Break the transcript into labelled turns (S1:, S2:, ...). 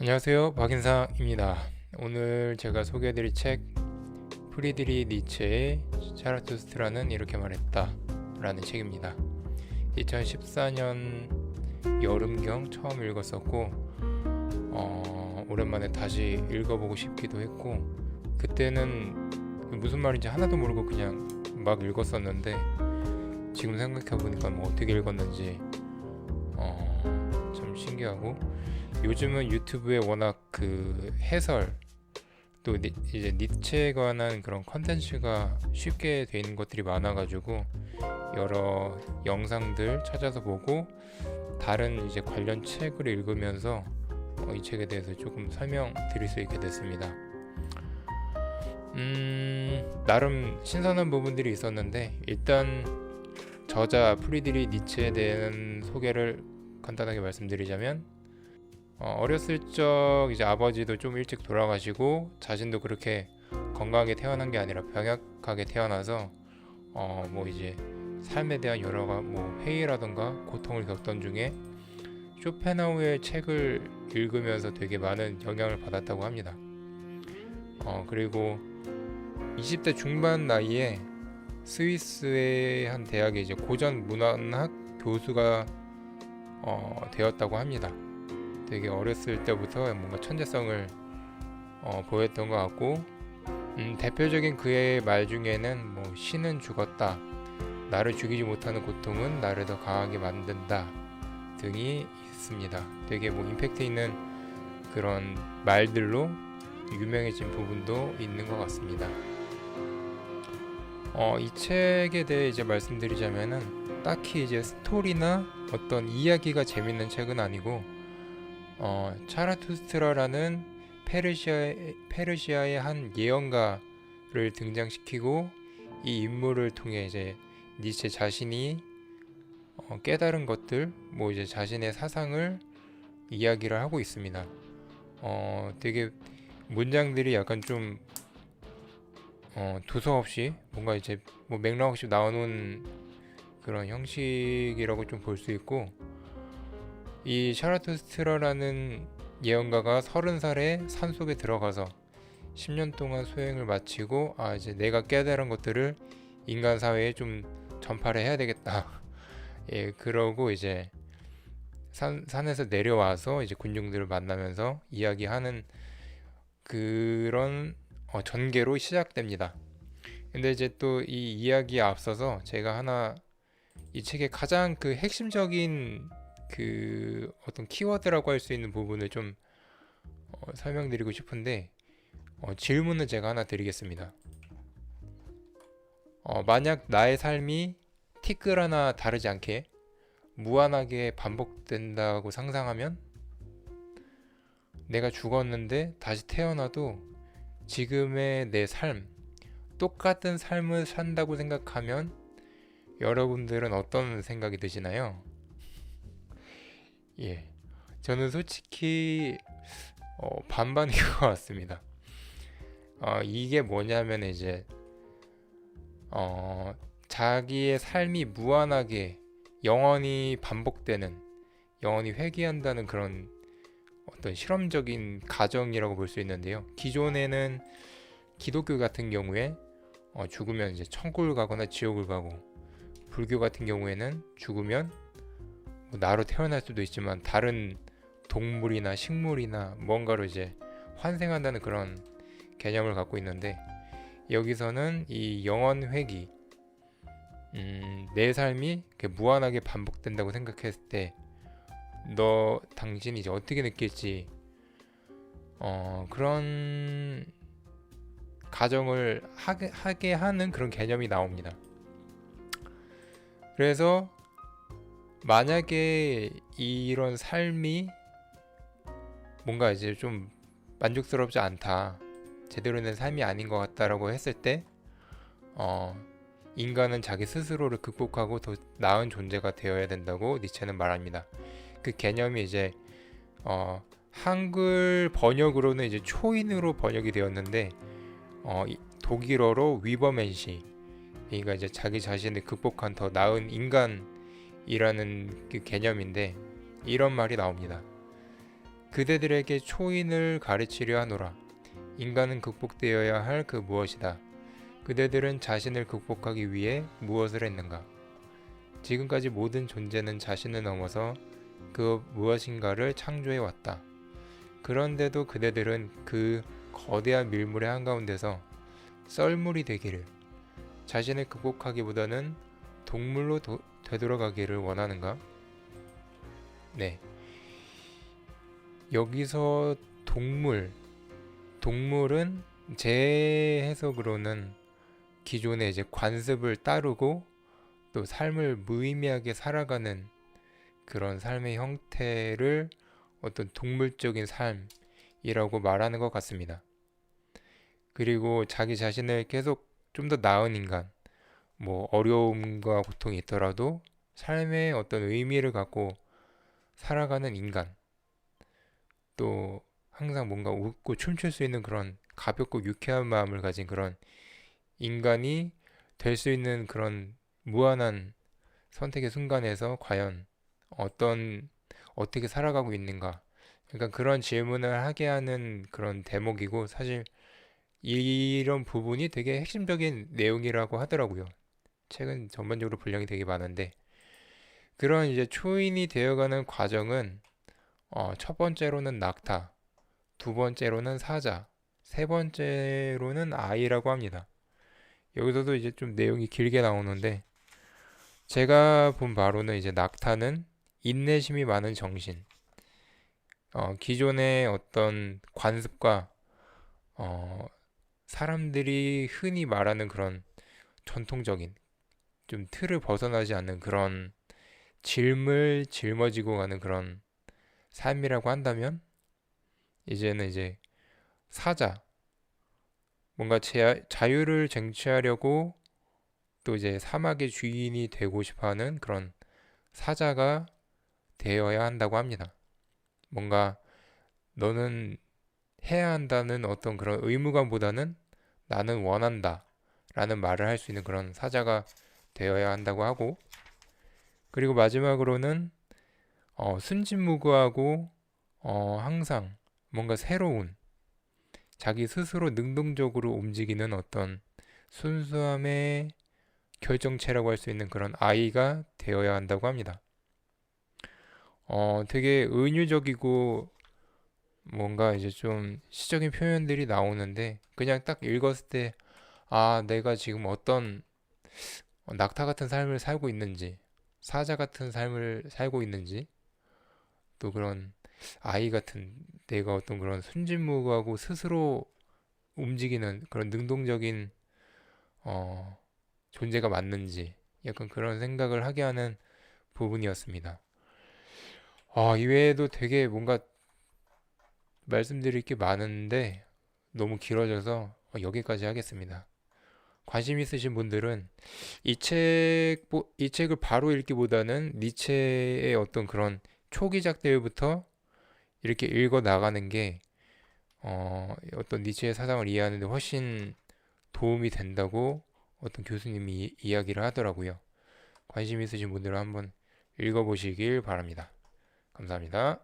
S1: 안녕하세요, 박인상입니다. 오늘 제가 소개해드릴 책 프리드리 니체의 자라투스트라는 이렇게 말했다 라는 책입니다. 2014년 여름경 처음 읽었었고 오랜만에 다시 읽어보고 싶기도 했고, 그때는 무슨 말인지 하나도 모르고 그냥 막 읽었었는데 지금 생각해보니까 뭐 어떻게 읽었는지 참 신기하고, 요즘은 유튜브에 워낙 그 해설 또 이제 니체에 관한 그런 컨텐츠가 쉽게 돼 있는 것들이 많아가지고 여러 영상들 찾아서 보고 다른 이제 관련 책을 읽으면서 이 책에 대해서 조금 설명드릴 수 있게 됐습니다. 나름 신선한 부분들이 있었는데, 일단 저자 프리드리 니체에 대한 소개를 간단하게 말씀드리자면, 어렸을 적 이제 아버지도 좀 일찍 돌아가시고 자신도 그렇게 건강하게 태어난 게 아니라 병약하게 태어나서 뭐 이제 삶에 대한 여러 뭐 회의라던가 고통을 겪던 중에 쇼펜하우의 책을 읽으면서 되게 많은 영향을 받았다고 합니다. 그리고 20대 중반 나이에 스위스의 한 대학의 이제 고전 문헌학 교수가 되었다고 합니다. 되게 어렸을 때부터 뭔가 천재성을 보였던 것 같고, 대표적인 그의 말 중에는 뭐 신은 죽었다, 나를 죽이지 못하는 고통은 나를 더 강하게 만든다 등이 있습니다. 되게 뭐 임팩트 있는 그런 말들로 유명해진 부분도 있는 것 같습니다. 이 책에 대해 이제 말씀드리자면은 딱히 이제 스토리나 어떤 이야기가 재밌는 책은 아니고, 차라투스트라라는 페르시아의 한 예언가를 등장시키고 이 인물을 통해 이제 니체 자신이 깨달은 것들, 뭐 이제 자신의 사상을 이야기를 하고 있습니다. 되게 문장들이 약간 좀 두서없이 뭔가 이제 뭐 맥락 없이 나오는 그런 형식이라고 좀 볼 수 있고, 이 샤라투스트라라는 예언가가 30살에 산속에 들어가서 10년 동안 소행을 마치고, 이제 내가 깨달은 것들을 인간 사회에 좀 전파를 해야 되겠다. 예, 그러고 이제 산에서 내려와서 이제 군중들을 만나면서 이야기하는 그런 전개로 시작됩니다. 근데 이제 또 이 이야기에 앞서서 제가 하나 이 책의 가장 그 핵심적인 그 어떤 키워드라고 할 수 있는 부분을 좀 설명드리고 싶은데, 질문을 제가 하나 드리겠습니다. 만약 나의 삶이 티끌 하나 다르지 않게 무한하게 반복된다고 상상하면, 내가 죽었는데 다시 태어나도 지금의 내 삶, 똑같은 삶을 산다고 생각하면 여러분들은 어떤 생각이 드시나요? 예, 저는 솔직히 반반인 것 같습니다. 이게 뭐냐면 이제 자기의 삶이 무한하게 영원히 반복되는, 영원히 회귀한다는 그런 어떤 실험적인 가정이라고 볼 수 있는데요. 기존에는 기독교 같은 경우에 죽으면 이제 천국을 가거나 지옥을 가고, 불교 같은 경우에는 죽으면 뭐 나로 태어날 수도 있지만 다른 동물이나 식물이나 뭔가로 이제 환생한다는 그런 개념을 갖고 있는데, 여기서는 이 영원 회귀, 내 삶이 무한하게 반복된다고 생각했을 때 당신이 이제 어떻게 느낄지, 그런 가정을 하게 하는 그런 개념이 나옵니다. 그래서 만약에 이런 삶이 뭔가 이제 좀 만족스럽지 않다, 제대로 된 삶이 아닌 것 같다라고 했을 때, 인간은 자기 스스로를 극복하고 더 나은 존재가 되어야 된다고 니체는 말합니다. 그 개념이 이제 한글 번역으로는 이제 초인으로 번역이 되었는데, 독일어로 위버맨시, 그러니까 이제 자기 자신을 극복한 더 나은 인간이라는 그 개념인데, 이런 말이 나옵니다. 그대들에게 초인을 가르치려 하노라. 인간은 극복되어야 할 그 무엇이다. 그대들은 자신을 극복하기 위해 무엇을 했는가? 지금까지 모든 존재는 자신을 넘어서 그 무엇인가를 창조해 왔다. 그런데도 그대들은 그 거대한 밀물의 한가운데서 썰물이 되기를, 자신을 극복하기보다는 동물로 되돌아가기를 원하는가? 네. 여기서 동물은 제 해석으로는 기존의 이제 관습을 따르고 또 삶을 무의미하게 살아가는 그런 삶의 형태를 어떤 동물적인 삶이라고 말하는 것 같습니다. 그리고 자기 자신을 계속 좀 더 나은 인간, 뭐 어려움과 고통이 있더라도 삶에 어떤 의미를 갖고 살아가는 인간, 또 항상 뭔가 웃고 춤출 수 있는 그런 가볍고 유쾌한 마음을 가진 그런 인간이 될 수 있는 그런 무한한 선택의 순간에서 과연 어떻게 살아가고 있는가? 그러니까 그런 질문을 하게 하는 그런 대목이고, 사실 이런 부분이 되게 핵심적인 내용이라고 하더라고요. 책은 전반적으로 분량이 되게 많은데, 그런 이제 초인이 되어가는 과정은 첫 번째로는 낙타, 두 번째로는 사자, 세 번째로는 아이라고 합니다. 여기서도 이제 좀 내용이 길게 나오는데, 제가 본 바로는 이제 낙타는 인내심이 많은 정신, 기존의 어떤 관습과 어, 사람들이 흔히 말하는 그런 전통적인 좀 틀을 벗어나지 않는 그런 짊어지고 가는 그런 삶이라고 한다면, 이제는 이제 사자, 뭔가 자유를 쟁취하려고 또 이제 사막의 주인이 되고 싶어하는 그런 사자가 되어야 한다고 합니다. 뭔가 너는 해야 한다는 어떤 그런 의무감보다는 나는 원한다 라는 말을 할 수 있는 그런 사자가 되어야 한다고 하고, 그리고 마지막으로는 순진무구하고 항상 뭔가 새로운, 자기 스스로 능동적으로 움직이는 어떤 순수함의 결정체라고 할 수 있는 그런 아이가 되어야 한다고 합니다. 되게 은유적이고 뭔가 이제 좀 시적인 표현들이 나오는데, 그냥 딱 읽었을 때, 아, 내가 지금 어떤 낙타 같은 삶을 살고 있는지, 사자 같은 삶을 살고 있는지, 또 그런 아이 같은 내가 어떤 그런 순진무구하고 스스로 움직이는 그런 능동적인 어, 존재가 맞는지, 약간 그런 생각을 하게 하는 부분이었습니다. 이외에도 되게 뭔가 말씀드릴 게 많은데 너무 길어져서 여기까지 하겠습니다. 관심 있으신 분들은 이 책을 바로 읽기보다는 니체의 어떤 그런 초기작들부터 이렇게 읽어 나가는 게 어떤 니체의 사상을 이해하는 데 훨씬 도움이 된다고 어떤 교수님이 이야기를 하더라고요. 관심 있으신 분들은 한번 읽어보시길 바랍니다. 감사합니다.